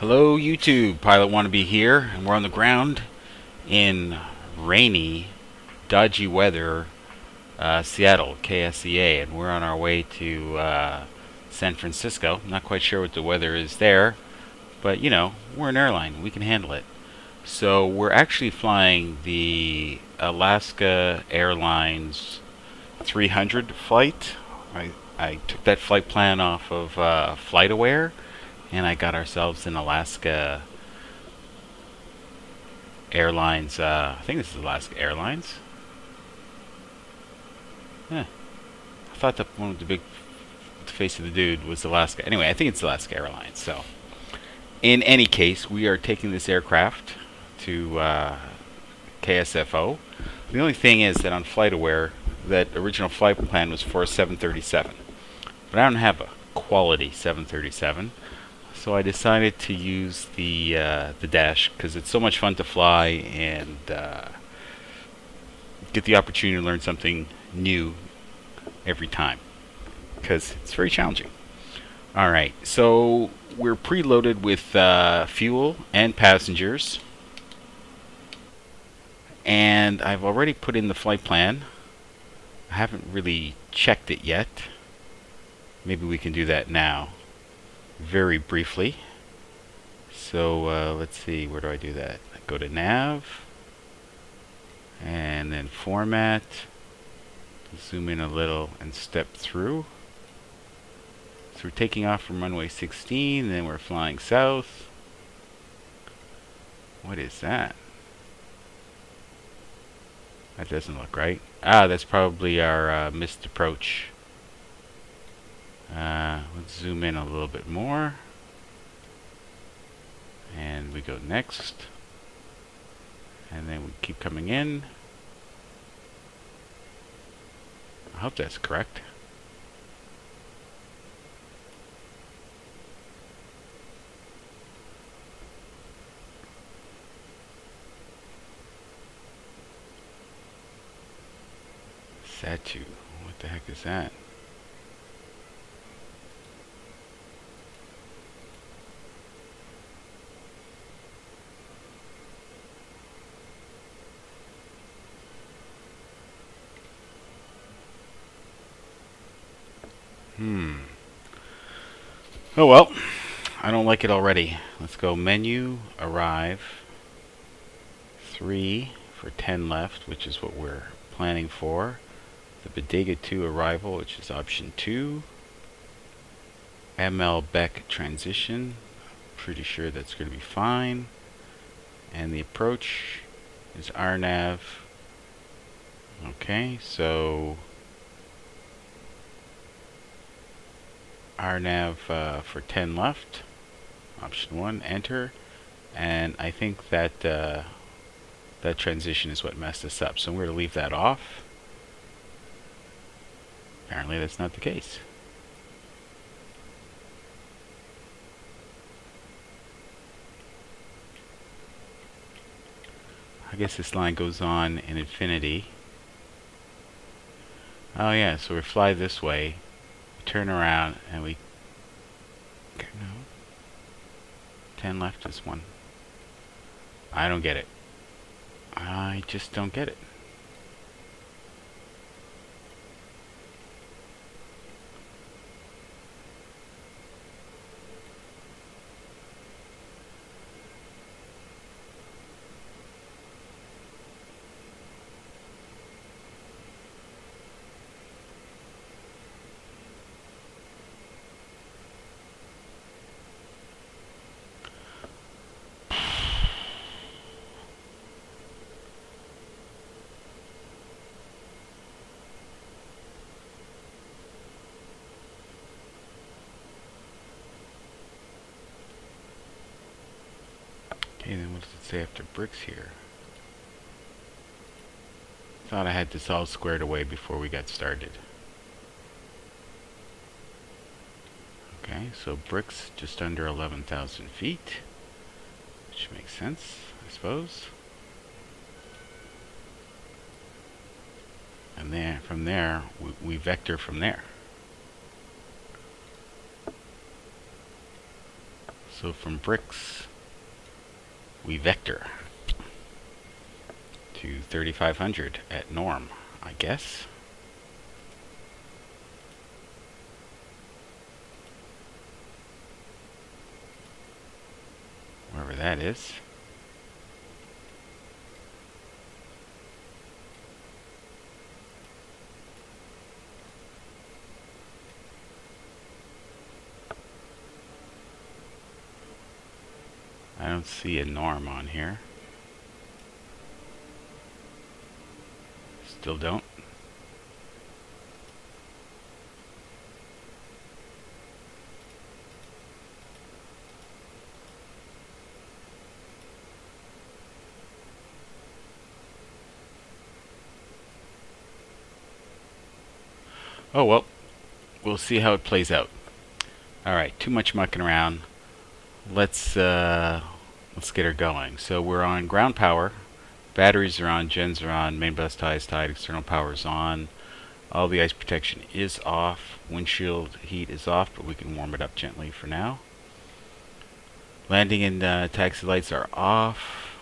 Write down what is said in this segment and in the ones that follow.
Hello YouTube, Pilot Wannabe here, and we're on the ground in rainy, dodgy weather, Seattle, KSEA, and we're on our way to San Francisco. Not quite sure what the weather is there, but you know, we're an airline, we can handle it. So we're actually flying the Alaska Airlines 300 flight. I took that flight plan off of FlightAware, and I got ourselves an Alaska Airlines. I think this is Alaska Airlines. Yeah, I thought the one with the big face of the dude was Alaska. Anyway, I think it's Alaska Airlines. So, in any case, we are taking this aircraft to KSFO. The only thing is that on FlightAware, that original flight plan was for a 737, but I don't have a quality 737. So I decided to use the dash because it's so much fun to fly and get the opportunity to learn something new every time because it's very challenging. Alright, so we're preloaded with fuel and passengers, and I've already put in the flight plan. I haven't really checked it yet. Maybe we can do that now very briefly. So let's see, where do I do that? I go to nav and then format, zoom in a little and step through. So we're taking off from runway 16, then we're flying south. What is that? That doesn't look right. Ah, that's probably our missed approach. Let's zoom in a little bit more. And we go next. And then we keep coming in. I hope that's correct. Satu. What the heck is that? Oh well, I don't like it already. Let's go menu, arrive, 3 for 10 left, which is what we're planning for. The Bodega 2 arrival, which is option 2. MLBEC transition, pretty sure that's going to be fine. And the approach is RNAV. Okay, so RNAV for 10 left, option 1, enter, and I think that that transition is what messed us up, so we're going to leave that off. Apparently that's not the case. I guess this line goes on in infinity. Oh yeah, so we fly this way, turn around, and we no, 10 left is 1. I don't get it. I just don't get it. Okay, then what does it say after bricks here? Thought I had this all squared away before we got started. Okay, so bricks just under 11,000 feet, which makes sense, I suppose. And then from there, we vector from there. So from bricks, we vector to 3500 at norm, I guess. Wherever that is. I don't see a norm on here. Still don't. Oh well, we'll see how it plays out. Alright, too much mucking around. Let's get her going. So we're on ground power. Batteries are on, gens are on, main bus tie is tied, external power is on. All the ice protection is off. Windshield heat is off, but we can warm it up gently for now. Landing and taxi lights are off.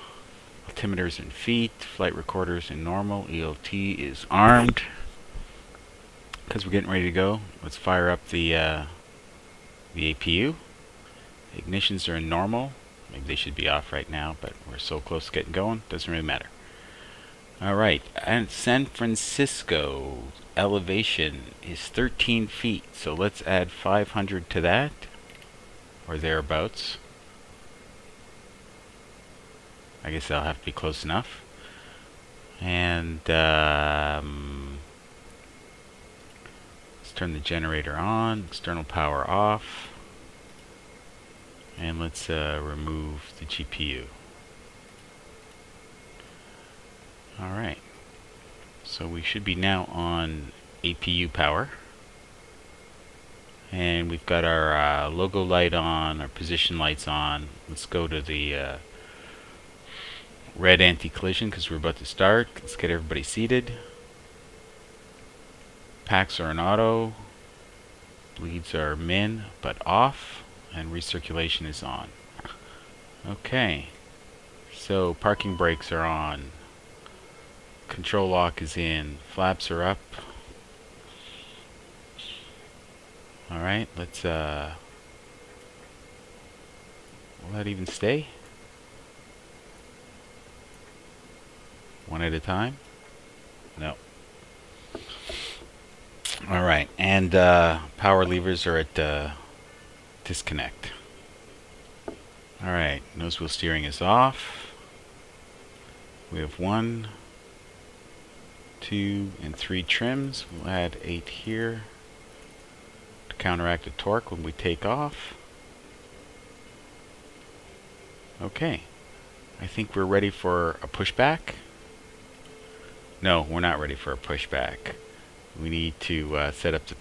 Altimeters in feet. Flight recorders in normal. ELT is armed. Because we're getting ready to go, let's fire up the APU. Ignitions are in normal. Maybe they should be off right now, but we're so close to getting going, doesn't really matter. Alright, and San Francisco elevation is 13 feet, so let's add 500 to that, or thereabouts. I guess that'll have to be close enough. And let's turn the generator on, external power off, and let's remove the GPU. Alright, so we should be now on APU power, and we've got our logo light on, our position lights on. Let's go to the red anti-collision because we're about to start. Let's get everybody seated. Packs are in auto, bleeds are min but off, and recirculation is on. Okay, so parking brakes are on, control lock is in, flaps are up. Alright, let's will that even stay? One at a time? No. Alright, and power levers are at disconnect. Alright, nose wheel steering is off. We have 1, 2, and 3 trims. We'll add 8 here to counteract the torque when we take off. Okay, I think we're ready for a pushback. No, we're not ready for a pushback. We need to set up the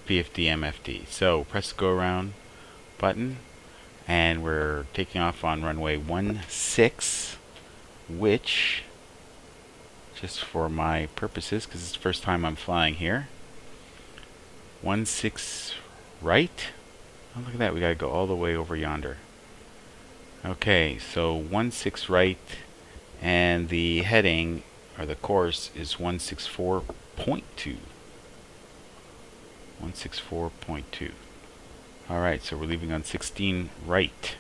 PFD MFD. So press the go around button, and we're taking off on runway 16, which, just for my purposes, because it's the first time I'm flying here, 16 right. Oh, look at that, we gotta go all the way over yonder. Okay, so 16 right, and the heading, or the course, is 164.2. 164.2. Alright, so we're leaving on 16 right.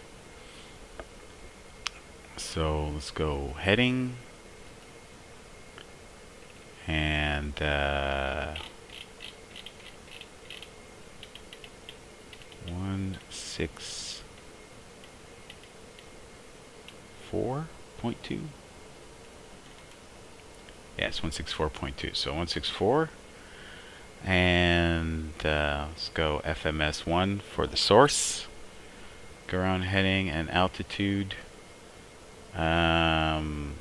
So let's go heading, and 164.2. Yes, 164.2. So 164, and let's go FMS1 for the source. Go around heading and altitude. I'm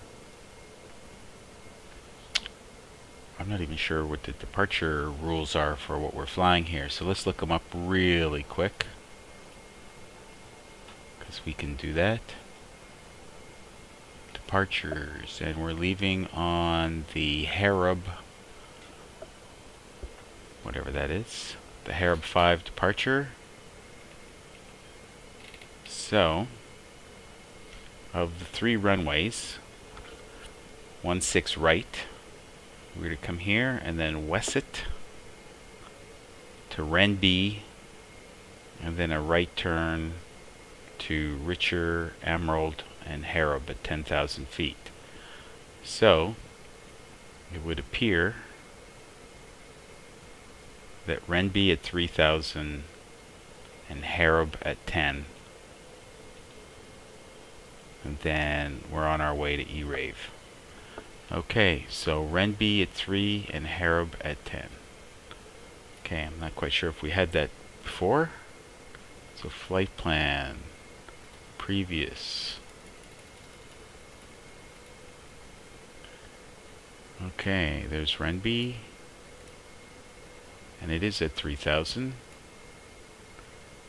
not even sure what the departure rules are for what we're flying here, so let's look them up really quick, because we can do that. Departures, and we're leaving on the Harab, whatever that is, the Harab 5 departure, So, of the 3 runways, 16 right, we're going to come here and then west it to Renby, and then a right turn to Richer, Emerald, and Harib at 10,000 feet. So, it would appear that Renby at 3,000 and Harib at 10. And then we're on our way to ERAVE. Okay, so Renby at 3 and Harib at 10. Okay, I'm not quite sure if we had that before. So flight plan, previous. Okay, there's Renby. And it is at 3,000.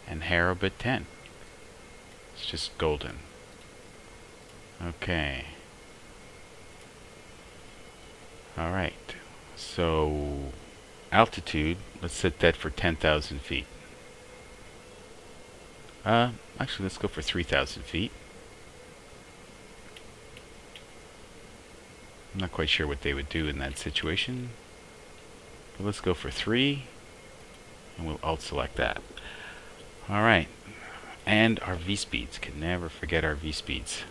And Harib at 10. It's just golden. Okay. Alright. So, altitude, let's set that for 10,000 feet. Actually, let's go for 3,000 feet. I'm not quite sure what they would do in that situation. But let's go for 3. And we'll alt select that. Alright. And our V-speeds. Can never forget our V-speeds.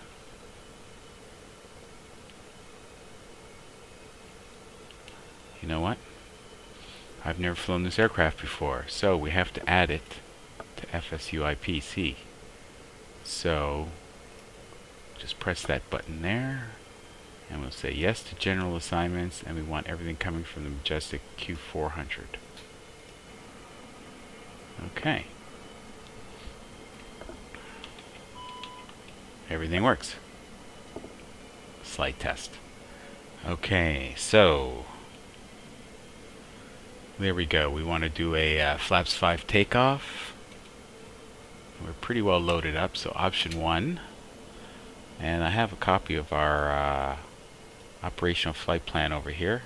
You know what? I've never flown this aircraft before, so we have to add it to FSUIPC. So, just press that button there, and we'll say yes to general assignments, and we want everything coming from the Majestic Q400. Okay. Everything works. Slight test. Okay, so there we go. We want to do a flaps 5 takeoff. We're pretty well loaded up, so option 1. And I have a copy of our operational flight plan over here.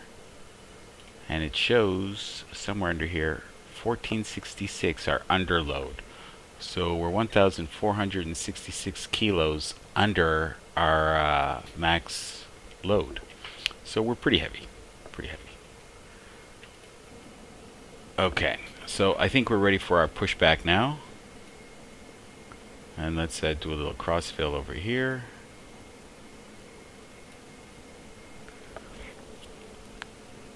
And it shows somewhere under here 1466, our underload. So we're 1,466 kilos under our max load. So we're pretty heavy. Pretty heavy. Okay, so I think we're ready for our pushback now. And let's do a little crossfill over here.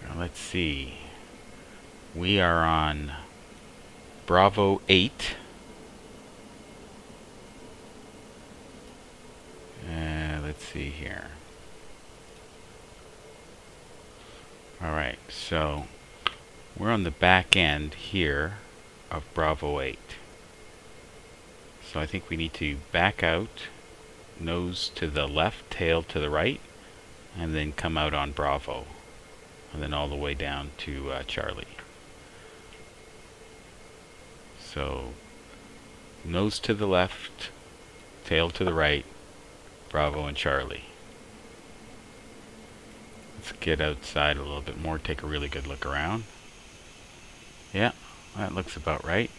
Now let's see. We are on Bravo 8. Let's see here. Alright, so we're on the back end here of Bravo 8. So I think we need to back out, nose to the left, tail to the right, and then come out on Bravo. And then all the way down to Charlie. So, nose to the left, tail to the right, Bravo and Charlie. Let's get outside a little bit more, take a really good look around. Yeah, that looks about right.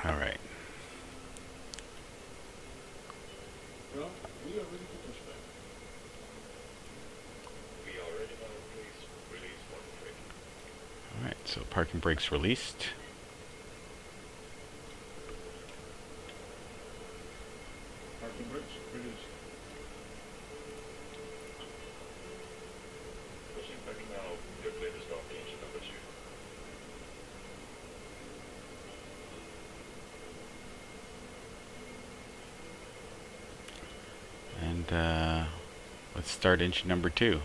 All right. Well, we are ready to push back. We are ready now. Please release 1 3. All right, so parking brakes released. Parking brakes released. Pushing back now. Your plane is not engine number 2. And let's start engine number 2.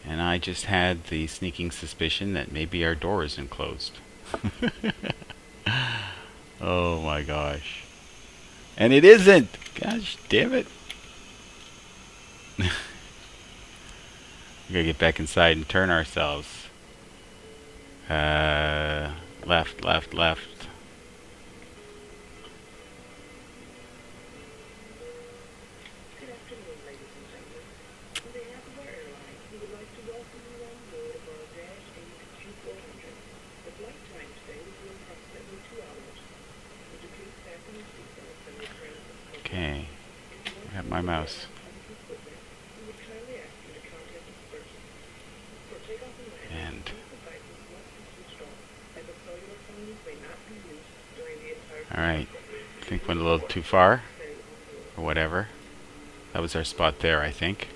And I just had the sneaking suspicion that maybe our door isn't closed. Oh my gosh. And it isn't! Gosh damn it. We gotta get back inside and turn ourselves. Left, left, left. Good afternoon. my mouse. And alright, I think went a little too far, or whatever. That was our spot there, I think.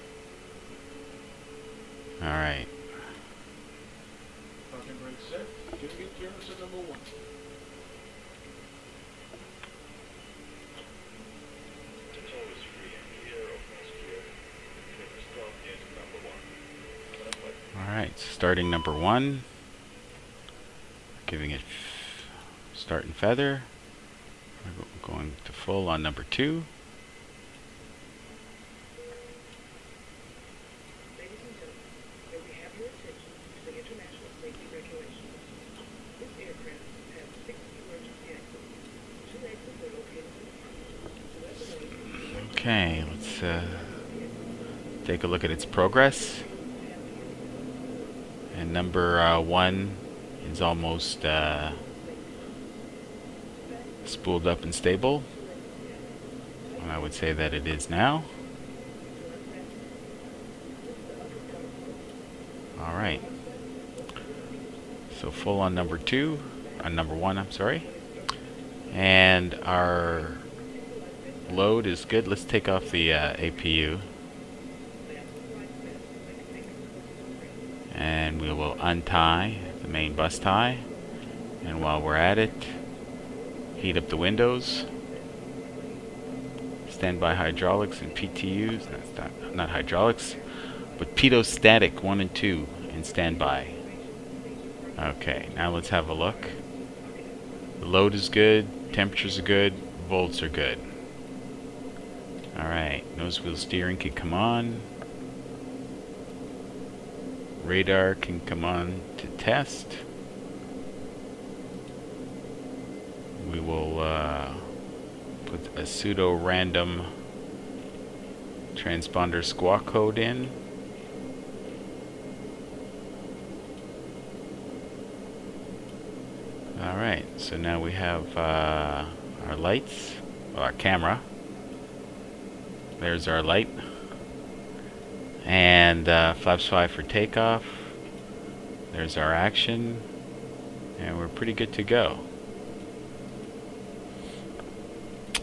Alright. Alright, starting number 1. Giving it start and feather. We're going to full on number 2. Okay, let's take a look at its progress. And number 1 is almost spooled up and stable. And I would say that it is now. Alright. So full on number 2, on number 1, I'm sorry. And our load is good. Let's take off the APU. And we will untie the main bus tie. And while we're at it, heat up the windows. Standby hydraulics and PTUs. That's not hydraulics, but pitot-static 1 and 2 in standby. Okay, now let's have a look. The load is good, temperatures are good, volts are good. Alright, nose wheel steering can come on. Radar can come on to test. We will put a pseudo-random transponder squawk code in. Alright, so now we have our lights, well, our camera. There's our light. And flaps 5 for takeoff. There's our action. And we're pretty good to go.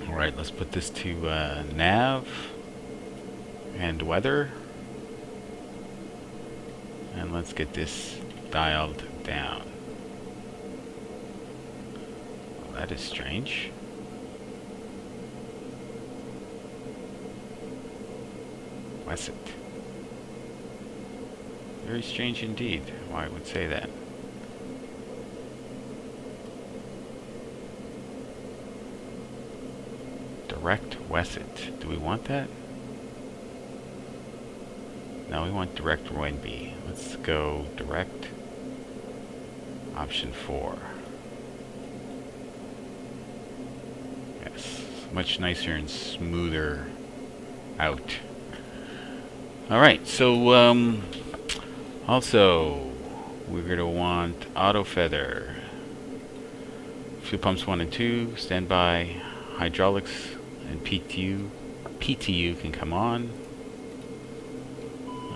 Alright, let's put this to nav and weather. And let's get this dialed down. Well, that is strange. What's it? Very strange indeed. Why I would say that. Direct Wesset. Do we want that? No, we want direct Roinby. Let's go direct. Option 4. Yes, much nicer and smoother out. Alright, so also we're going to want auto feather. Fuel pumps 1 and 2, standby, hydraulics and PTU can come on.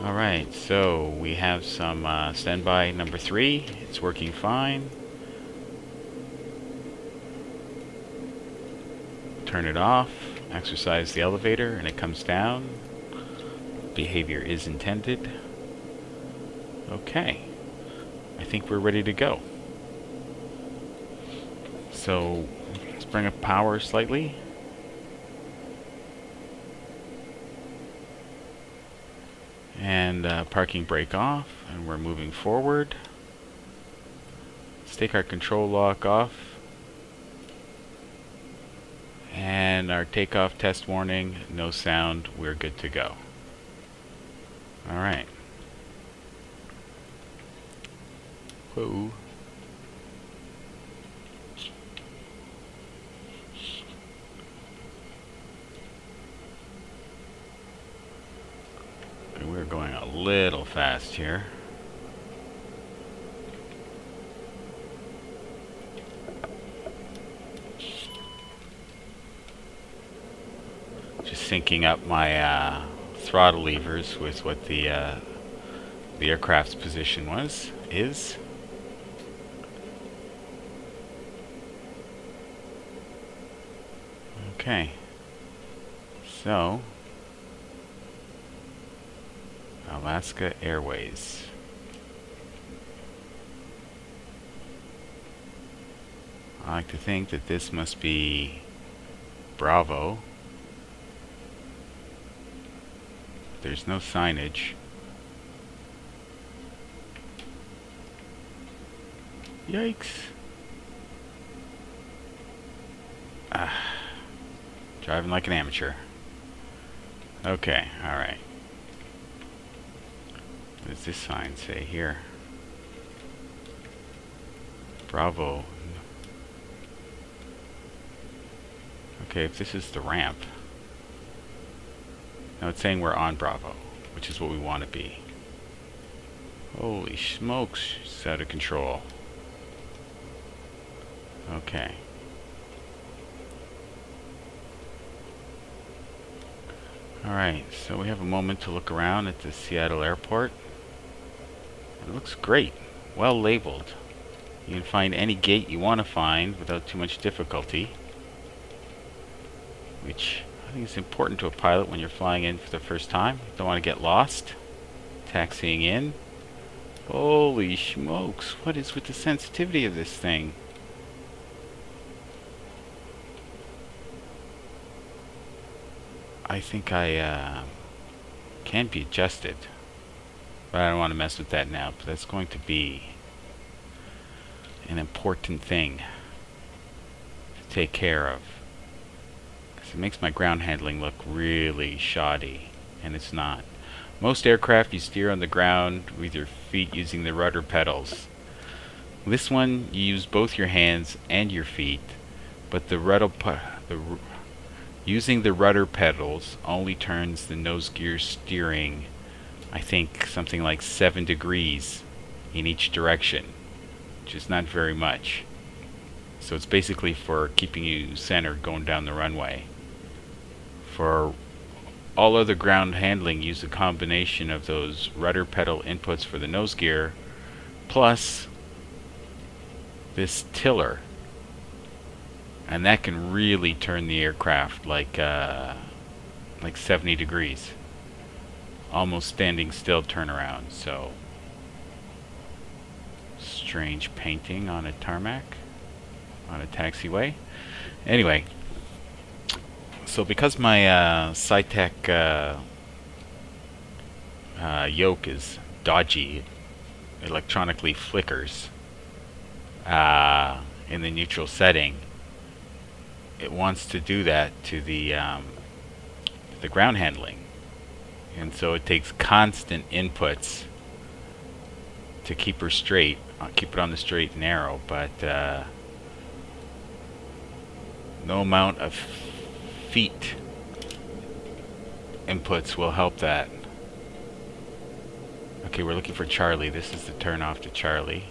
Alright, so we have some standby number 3. It's working fine. Turn it off, exercise the elevator, and it comes down. Behavior is intended. Okay, I think we're ready to go. So let's bring up power slightly. And parking brake off, and we're moving forward. Let's take our control lock off. And our takeoff test warning, no sound, we're good to go. Alright. Whoa. We're going a little fast here. Just syncing up my throttle levers with what the aircraft's position is. Okay. So, Alaska Airways. I like to think that this must be Bravo. There's no signage. Yikes. Driving like an amateur. Okay, alright. What does this sign say here? Bravo. Okay, if this is the ramp. Now it's saying we're on Bravo, which is what we want to be. Holy smokes, it's out of control. Okay. Alright, so we have a moment to look around at the Seattle airport. It looks great. Well labeled. You can find any gate you want to find without too much difficulty. Which I think is important to a pilot when you're flying in for the first time. You don't want to get lost. Taxiing in. Holy smokes, what is with the sensitivity of this thing? I think I can be adjusted, but I don't want to mess with that now. But that's going to be an important thing to take care of, because it makes my ground handling look really shoddy, and it's not. Most aircraft you steer on the ground with your feet using the rudder pedals. This one you use both your hands and your feet, but using the rudder pedals only turns the nose gear steering, I think, something like 7 degrees in each direction, which is not very much. So it's basically for keeping you centered going down the runway. For all other ground handling, use a combination of those rudder pedal inputs for the nose gear, plus this tiller. And that can really turn the aircraft like 70 degrees. Almost standing still turnaround. So, strange painting on a tarmac, on a taxiway. Anyway, so because my SciTech yoke is dodgy, electronically flickers in the neutral setting, it wants to do that to the ground handling, and so it takes constant inputs to keep her straight, keep it on the straight and narrow. But no amount of feet inputs will help that. Okay, we're looking for Charlie. This is the turn off to Charlie.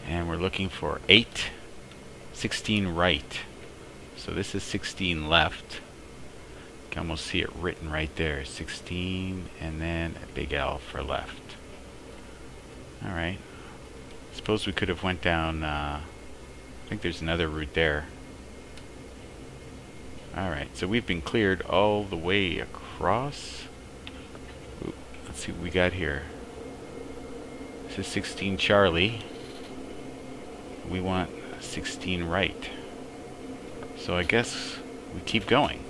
And we're looking for 8, 16 right. So this is 16 left. You can almost see it written right there. 16 and then a big L for left. Alright. Suppose we could have went down, I think there's another route there. Alright, so we've been cleared all the way across. Ooh, let's see what we got here. This is 16 Charlie. We want 16 right. So I guess we keep going.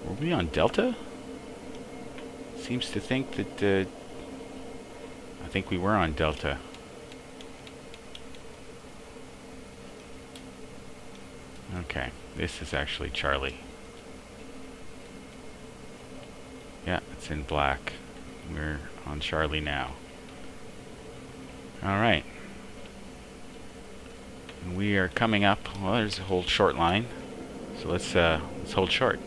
Were we on Delta? Seems to think that I think we were on Delta. Okay, this is actually Charlie. Yeah, it's in black. We're on Charlie now. Alright. We are coming up. Well, there's a whole short line. So let's hold short.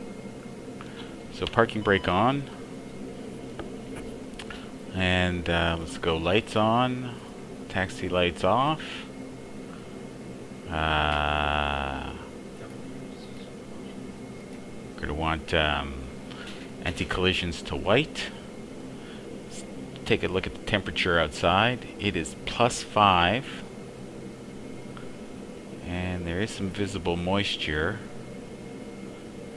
So parking brake on. And let's go lights on, taxi lights off. Going to want anti-collisions to white. Let's take a look at the temperature outside. It is +5. And there is some visible moisture.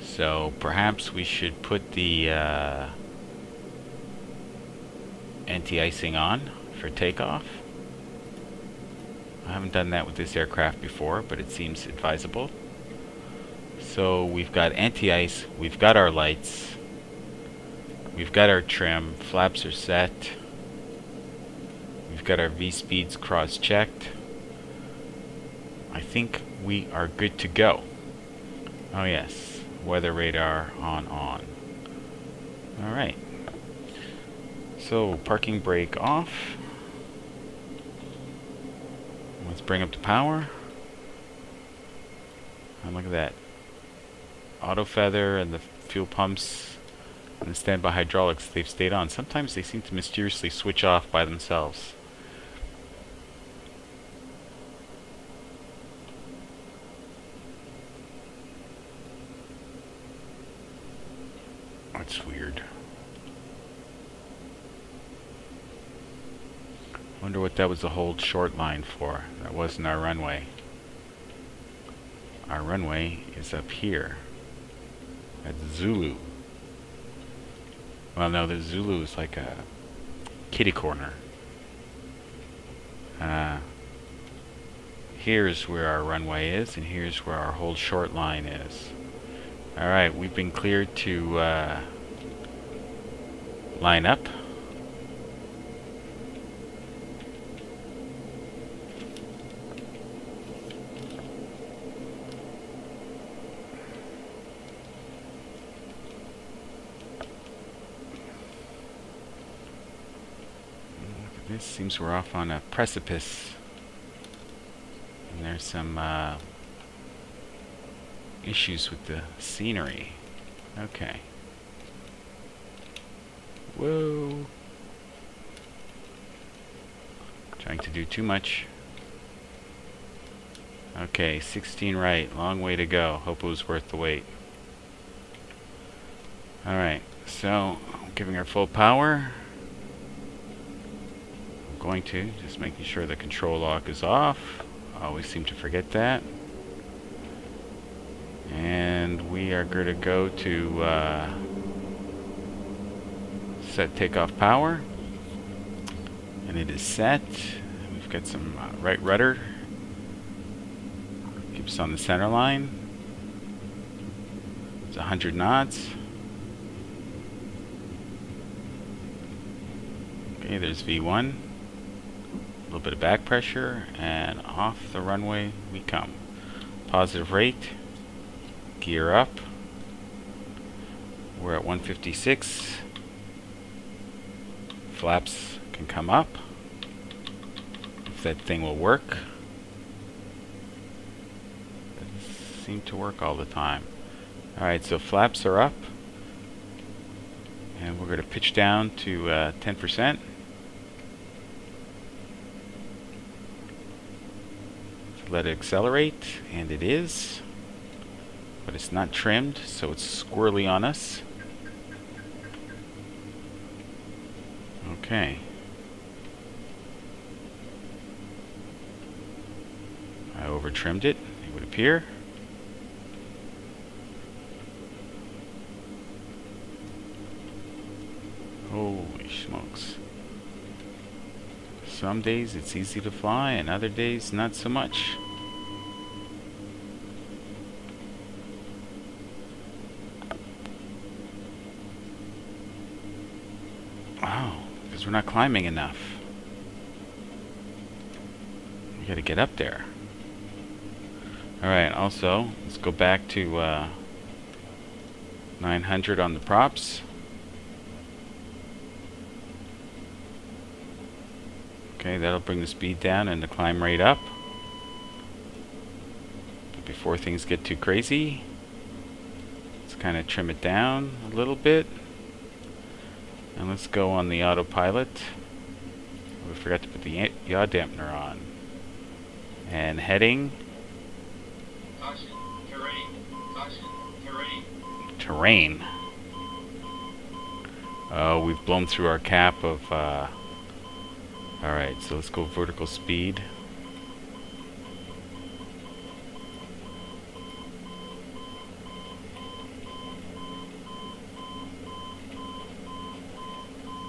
So perhaps we should put the anti-icing on for takeoff. I haven't done that with this aircraft before, but it seems advisable. So we've got anti-ice, we've got our lights, we've got our trim, flaps are set, we've got our V-speeds cross-checked. I think we are good to go. Oh yes, weather radar on. Alright. So, parking brake off. Let's bring up the power. And look at that. Auto feather and the fuel pumps and the standby hydraulics, they've stayed on. Sometimes they seem to mysteriously switch off by themselves. That's weird. Wonder what that was the hold short line for. That wasn't our runway. Our runway is up here at Zulu. Well, no, the Zulu is like a kitty corner. Here's where our runway is, and here's where our hold short line is. Alright, we've been cleared to line up. This seems we're off on a precipice. And there's some issues with the scenery. Okay. Whoa. Trying to do too much. Okay, 16 right. Long way to go. Hope it was worth the wait. Alright, so giving her full power. Going to, just making sure the control lock is off. Always seem to forget that. And we are going to go to set takeoff power. And it is set. We've got some right rudder. Keeps on the center line. It's 100 knots. Okay, there's V1. A little bit of back pressure, and off the runway we come. Positive rate, gear up. We're at 156. Flaps can come up, if that thing will work. Doesn't seem to work all the time. Alright, so flaps are up, and we're going to pitch down to 10%. Let it accelerate, and it is, but it's not trimmed, so it's squirrely on us. Okay. I over trimmed it would appear. Holy smokes. Some days it's easy to fly, and other days not so much. Wow, because we're not climbing enough. We gotta get up there. Alright, also, let's go back to 900 on the props. Okay, that'll bring the speed down and the climb rate up. But before things get too crazy, let's kind of trim it down a little bit. And let's go on the autopilot. We forgot to put the yaw dampener on. And heading. Caution, terrain. Caution, terrain. Terrain. Oh, we've blown through our cap of... Alright, so let's go vertical speed.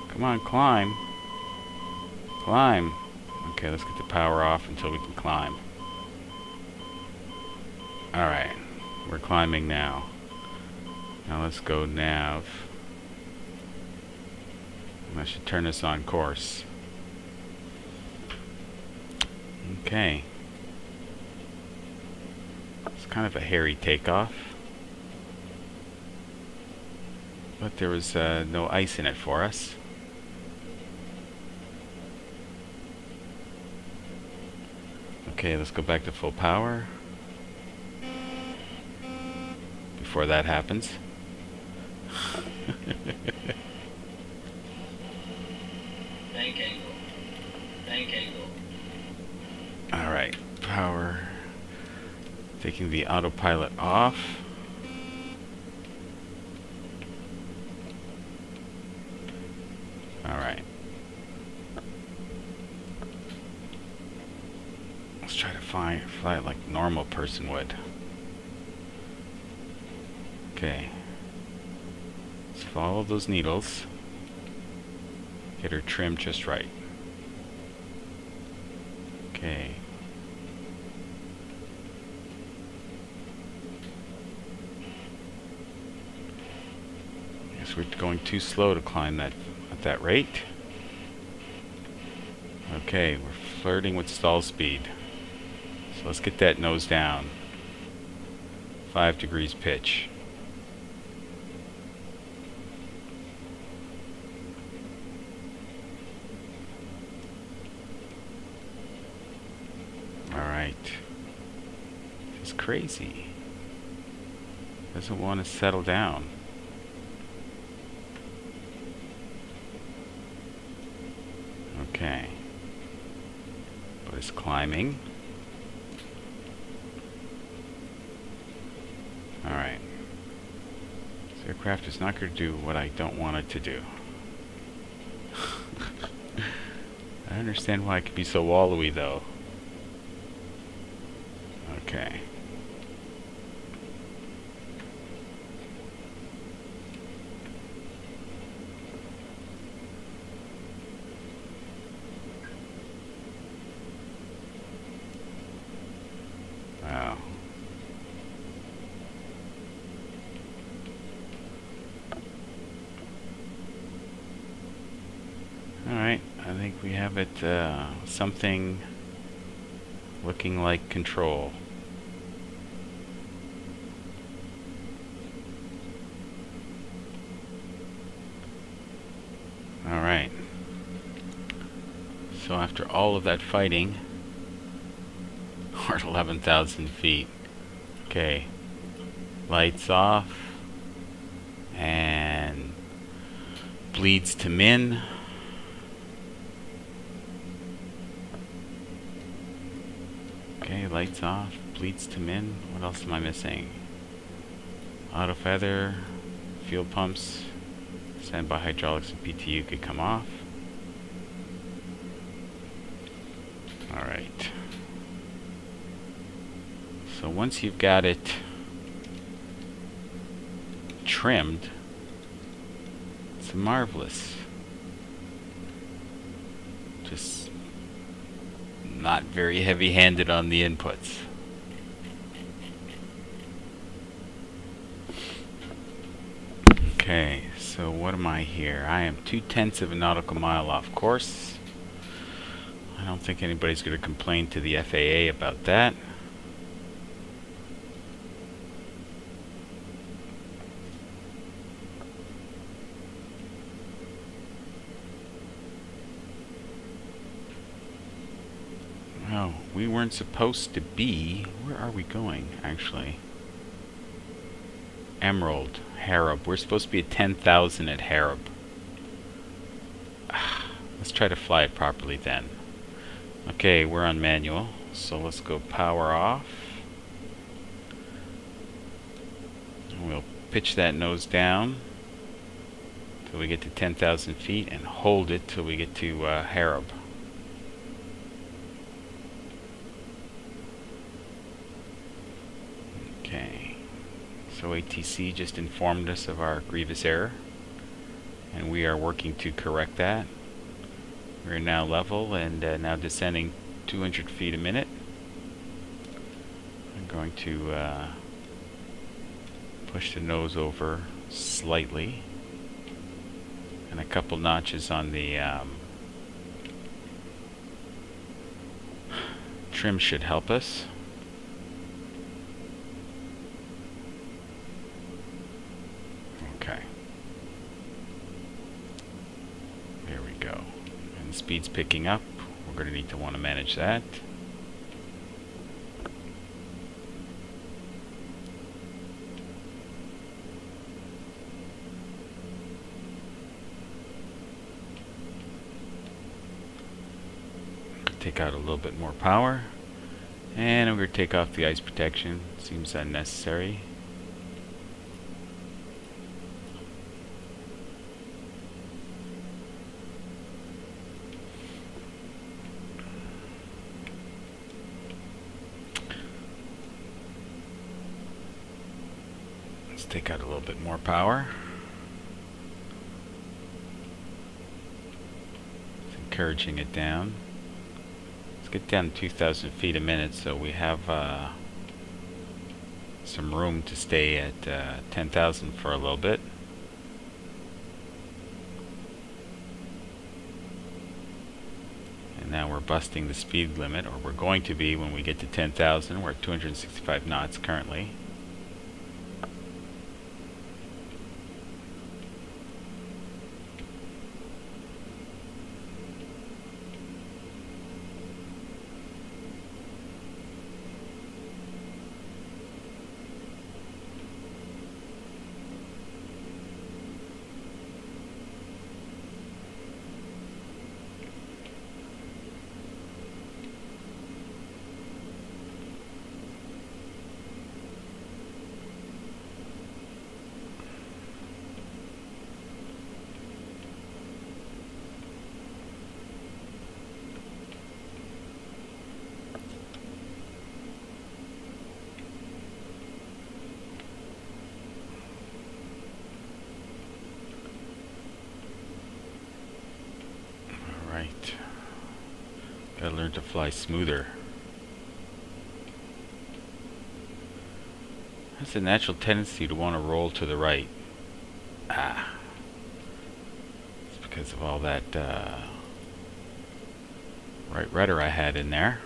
Come on, climb. Climb. Okay, let's get the power off until we can climb. Alright, we're climbing now. Now let's go nav. And I should turn this on course. Okay. It's kind of a hairy takeoff. But there was no ice in it for us. Okay, let's go back to full power. Before that happens. Bank angle. Bank angle. Alright, power. Taking the autopilot off. Alright. Let's try to fly it like a normal person would. Okay. Let's follow those needles. Get her trimmed just right. Okay. Guess we're going too slow to climb that at that rate. Okay, we're flirting with stall speed. So let's get that nose down. 5 degrees pitch. Alright. This is crazy. Doesn't want to settle down. Okay. But it's climbing. Alright. This aircraft is not going to do what I don't want it to do. I understand why it could be so wallowy though. Okay. Wow. Alright, I think we have it, something looking like control. Alright. So after all of that fighting, we're at 11,000 feet. Okay. Lights off. And bleeds to min. Okay, lights off. Bleeds to min. What else am I missing? Auto feather. Fuel pumps. Standby hydraulics and PTU could come off. Alright. So once you've got it trimmed, it's marvelous. Just not very heavy-handed on the inputs. Okay, so what am I here? I am 0.2 of a nautical mile off course. I don't think anybody's going to complain to the FAA about that. Well, we weren't supposed to be... Where are we going, actually? Emerald, Harib. We're supposed to be at 10,000 at Harib. Let's try to fly it properly then. Okay, we're on manual, so let's go power off. And we'll pitch that nose down till we get to 10,000 feet and hold it till we get to ERAVE. Okay, so ATC just informed us of our grievous error, and we are working to correct that. We're now level and now descending 200 feet a minute. I'm going to push the nose over slightly, and a couple notches on the trim should help us. Okay. There we go. And the speed's picking up. We're going to need to want to manage that. Take out a little bit more power, and I'm going to take off the ice protection. Seems unnecessary. Let's take out a little bit more power. It's encouraging it down. Get down to 2,000 feet a minute, so we have some room to stay at 10,000 for a little bit. And now we're busting the speed limit, or we're going to be when we get to 10,000. We're at 265 knots currently. Gotta learn to fly smoother. That's a natural tendency to want to roll to the right. It's because of all that right rudder I had in there.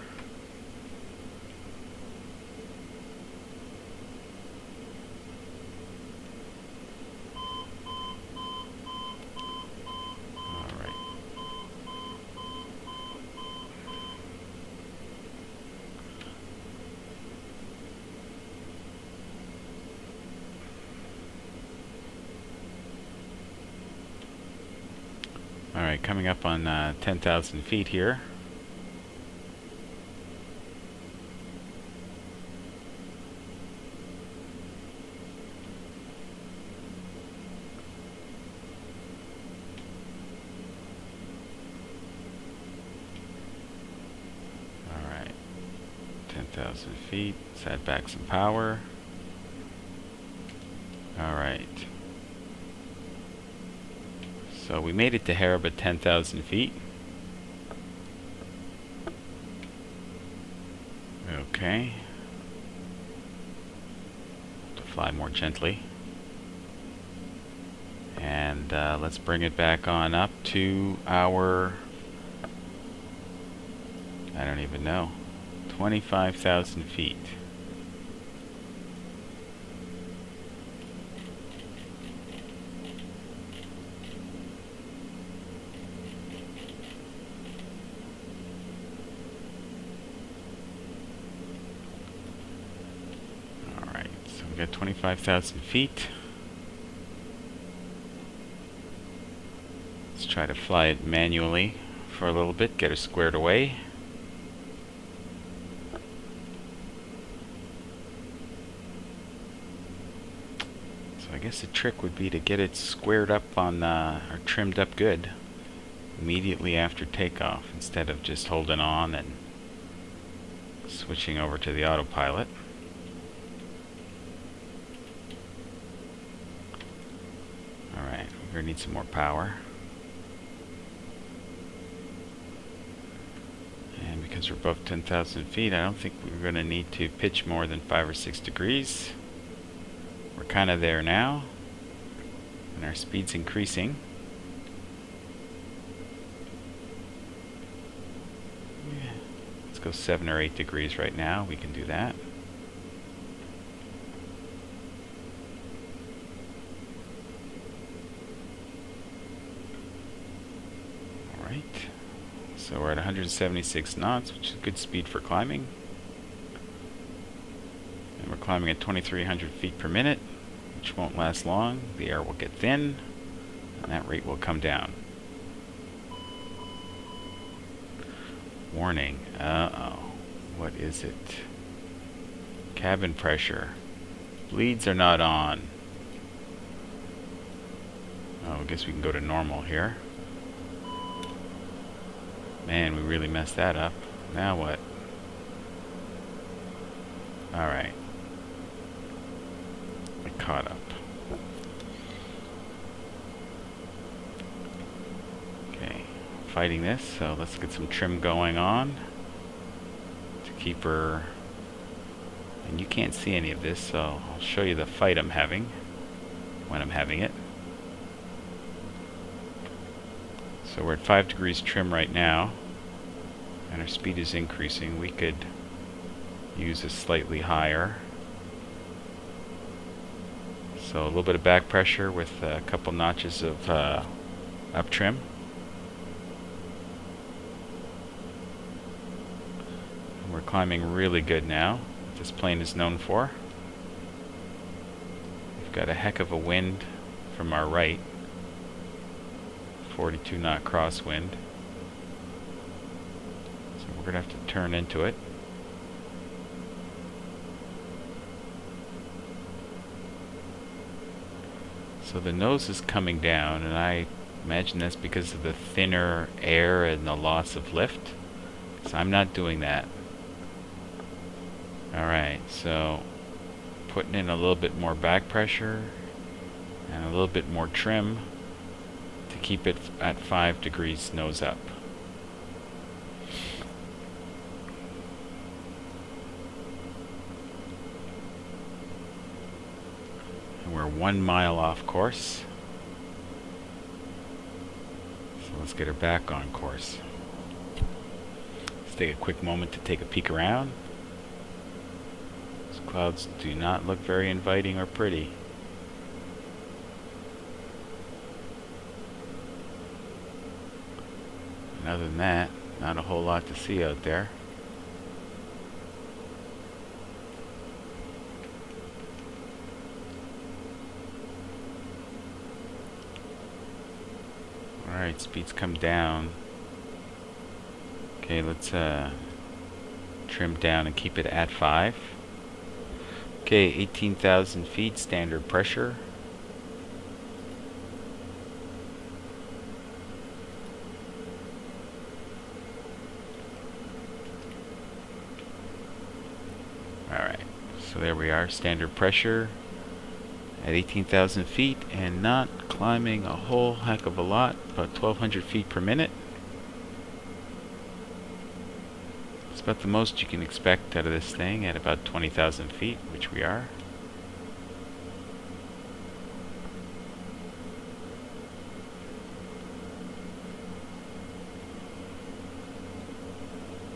Alright, coming up on 10,000 feet here. Alright, 10,000 feet. Let's add back some power. Alright. So we made it to ERAVE at 10,000 feet. Okay. To fly more gently. And let's bring it back on up to our, I don't even know, 25,000 feet. We got 25,000 feet. Let's try to fly it manually for a little bit, get her squared away. So I guess the trick would be to get it squared up on, or trimmed up good immediately after takeoff, instead of just holding on and switching over to the autopilot. Alright, we're going to need some more power. And because we're above 10,000 feet, I don't think we're going to need to pitch more than 5 or 6 degrees. We're kind of there now, and our speed's increasing. Yeah. Let's go 7 or 8 degrees right now. We can do that. Alright. So we're at 176 knots, which is a good speed for climbing. And we're climbing at 2,300 feet per minute, which won't last long. The air will get thin, and that rate will come down. Warning. Uh-oh. What is it? Cabin pressure. Bleeds are not on. Oh, I guess we can go to normal here. Man, we really messed that up. Now what? Alright. I caught up. Okay. Fighting this, so let's get some trim going on to keep her. And you can't see any of this, so I'll show you the fight I'm having when I'm having it. So we're at 5 degrees trim right now, and our speed is increasing. We could use a slightly higher. So a little bit of back pressure with a couple notches of up trim. And we're climbing really good now. This plane is known for. We've got a heck of a wind from our right. 42 knot crosswind. So we're going to have to turn into it. So the nose is coming down, and I imagine that's because of the thinner air and the loss of lift. So I'm not doing that. Alright, so putting in a little bit more back pressure and a little bit more trim to keep it at 5 degrees nose up. And we're 1 mile off course. So let's get her back on course. Let's take a quick moment to take a peek around. Those clouds do not look very inviting or pretty. And other than that, not a whole lot to see out there. Alright, speed's come down. Okay, let's trim down and keep it at 5. Okay, 18,000 feet standard pressure. Alright, so there we are, standard pressure at 18,000 feet, and not climbing a whole heck of a lot, about 1,200 feet per minute. It's about the most you can expect out of this thing at about 20,000 feet, which we are.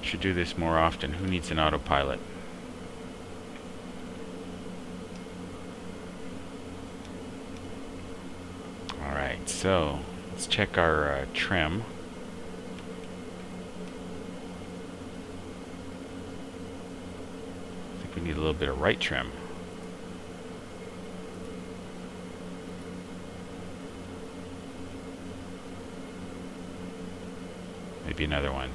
Should do this more often. Who needs an autopilot? Alright, so let's check our trim. I think we need a little bit of right trim. be another one.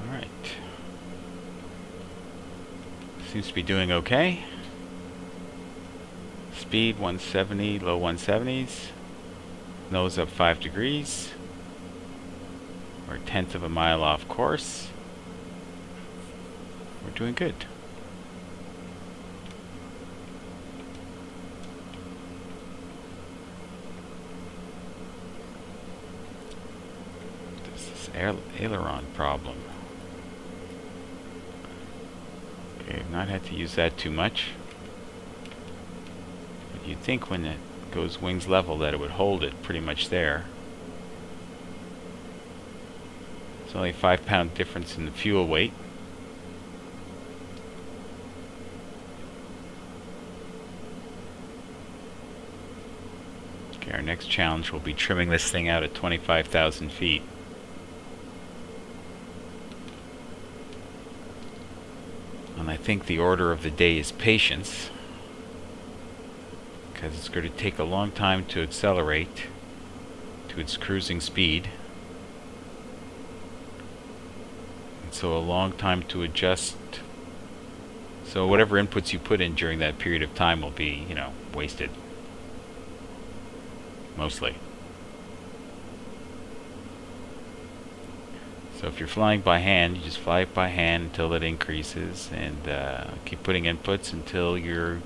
Alright. Seems to be doing okay. Speed 170, low 170s. Nose up 5 degrees. We're a tenth of a mile off course. We're doing good. This aileron problem. Okay, I've not had to use that too much. But you'd think when it goes wings level that it would hold it pretty much there. It's only a 5-pound difference in the fuel weight. Okay, our next challenge will be trimming this thing out at 25,000 feet. And I think the order of the day is patience, because it's going to take a long time to accelerate to its cruising speed. And so a long time to adjust. So whatever inputs you put in during that period of time will be, you know, wasted. Mostly. So if you're flying by hand, you just fly it by hand until it increases, and keep putting inputs until you're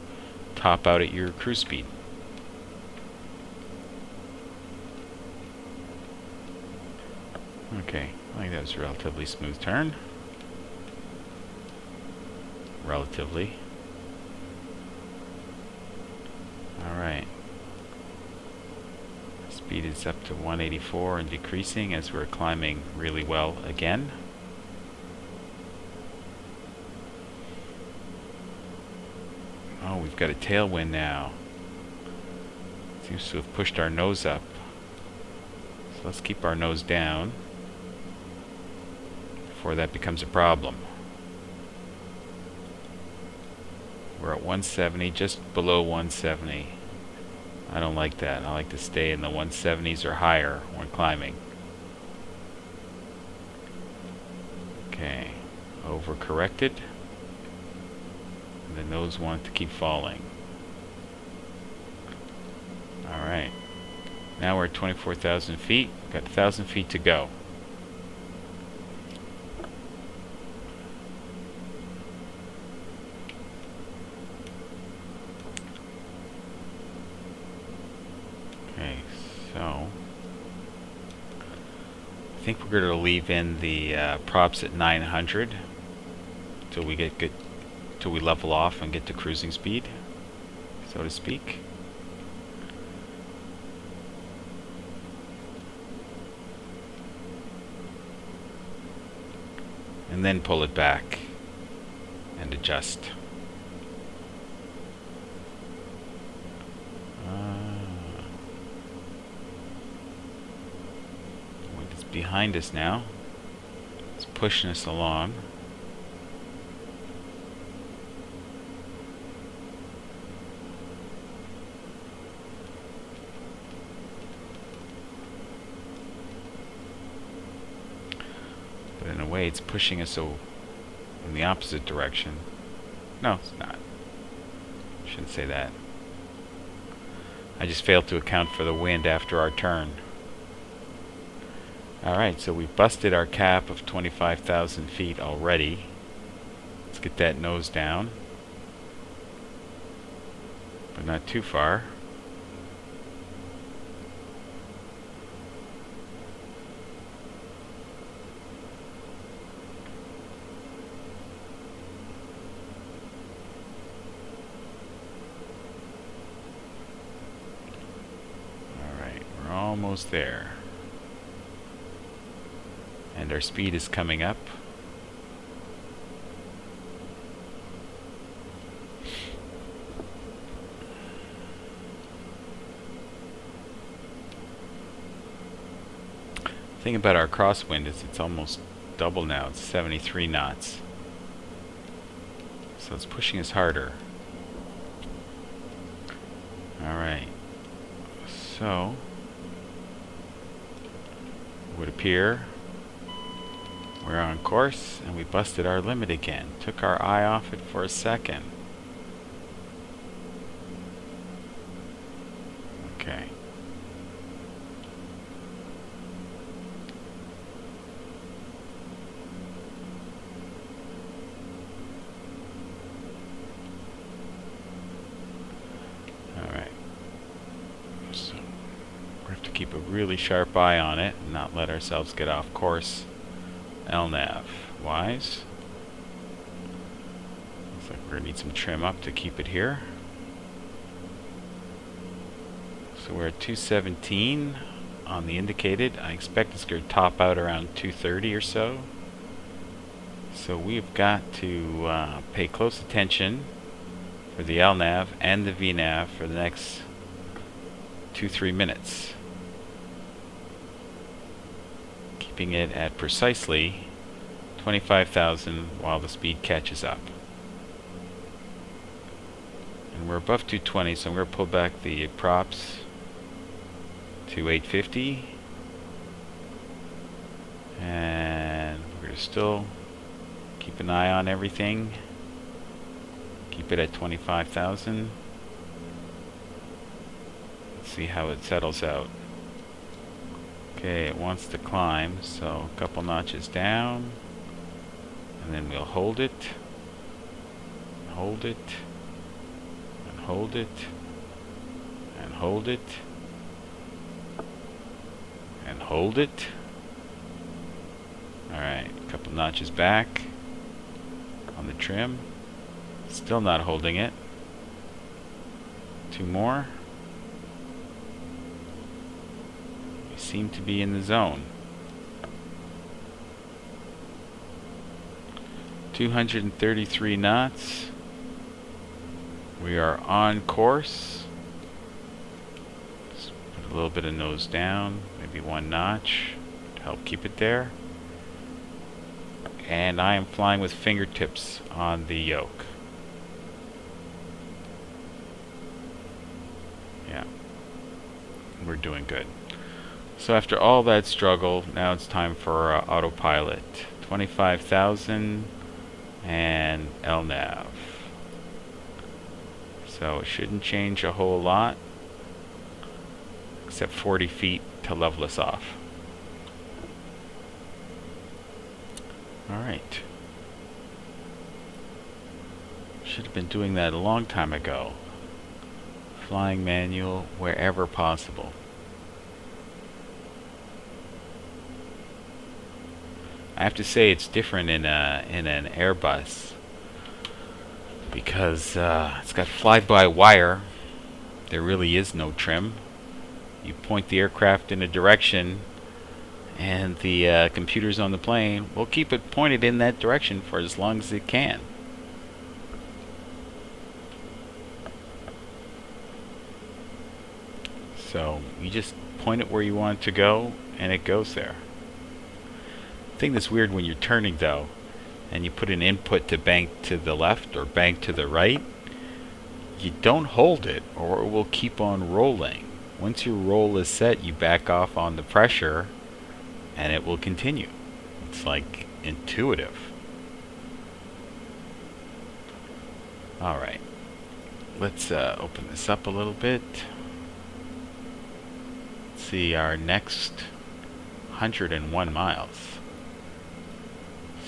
top out at your cruise speed. Okay, I think that was a relatively smooth turn. Relatively. Alright. Speed is up to 184 and decreasing as we're climbing really well again. Oh, we've got a tailwind now. Seems to have pushed our nose up. So let's keep our nose down before that becomes a problem. We're at 170, just below 170. I don't like that. I like to stay in the 170s or higher when climbing. Okay, overcorrected. The nose wants to keep falling. Alright. Now we're at 24,000 feet. Got 1,000 feet to go. Okay, so I think we're going to leave in the props at 900 till we get good, till we level off and get to cruising speed, so to speak. And then pull it back and adjust. It's behind us now. It's pushing us along. But in a way, it's pushing us in the opposite direction. No, it's not. Shouldn't say that. I just failed to account for the wind after our turn. Alright, so we've busted our cap of 25,000 feet already. Let's get that nose down. But not too far. Almost there. And our speed is coming up. The thing about our crosswind is it's almost double now. It's 73 knots. So it's pushing us harder. Alright. So, it would appear we're on course, and we busted our limit again. Took our eye off it for a second. Okay. Alright. So, we have to keep a really sharp eye on it and not let ourselves get off course. LNAV wise. Looks like we're going to need some trim up to keep it here. So we're at 217 on the indicated. I expect it's going to top out around 230 or so. So we've got to pay close attention for the LNAV and the VNAV for the next 2-3 minutes. Keeping it at precisely 25,000 while the speed catches up. And we're above 220, so I'm going to pull back the props to 850. And we're going to still keep an eye on everything. Keep it at 25,000. Let's see how it settles out. Okay, it wants to climb, so a couple notches down, and then we'll hold it, hold it, and hold it, and hold it, and hold it. Alright, a couple notches back on the trim. Still not holding it. 2 more. Seem to be in the zone. 233 knots. We are on course. Let's put a little bit of nose down, maybe 1 notch to help keep it there. And I am flying with fingertips on the yoke. Yeah, we're doing good. So after all that struggle, now it's time for autopilot. 25,000 and LNAV. So it shouldn't change a whole lot, except 40 feet to level us off. Alright. Should have been doing that a long time ago. Flying manual wherever possible. I have to say it's different in an Airbus because it's got fly-by-wire. There really is no trim. You point the aircraft in a direction and the computers on the plane will keep it pointed in that direction for as long as it can. So you just point it where you want it to go and it goes there. The thing that's weird when you're turning though, and you put an input to bank to the left or bank to the right, you don't hold it or it will keep on rolling. Once your roll is set, you back off on the pressure and it will continue. It's like intuitive. Alright, let's open this up a little bit. Let's see our next 101 miles.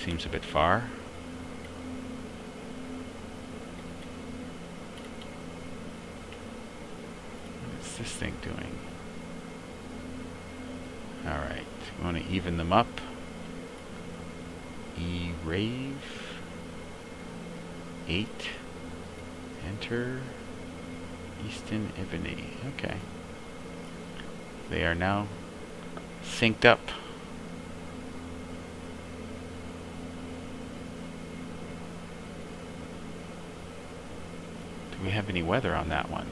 Seems a bit far. What is this thing doing? Alright, we want to even them up. ERAVE 8. Enter Easton Ebony. Okay. They are now synced up. Do we have any weather on that one?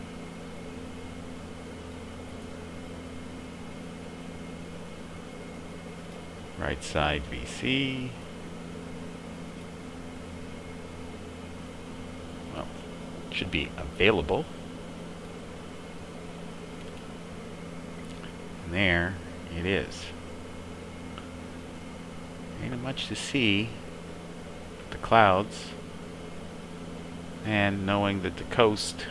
Right side VC. Well, should be available. there it is. Ain't much to see but the clouds, and knowing that the coast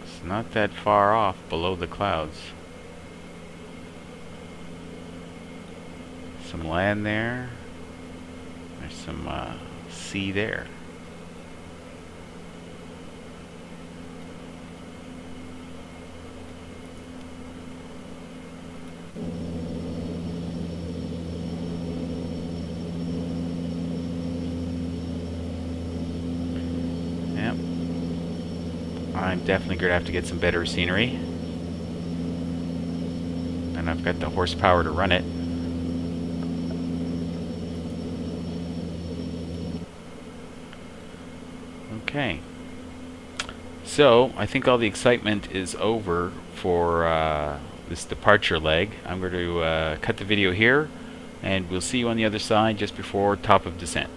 is not that far off below the clouds. Some land there. There's some sea there. Yep. I'm definitely going to have to get some better scenery. And I've got the horsepower to run it. Okay. So, I think all the excitement is over for this departure leg. I'm going to cut the video here, and we'll see you on the other side just before top of descent.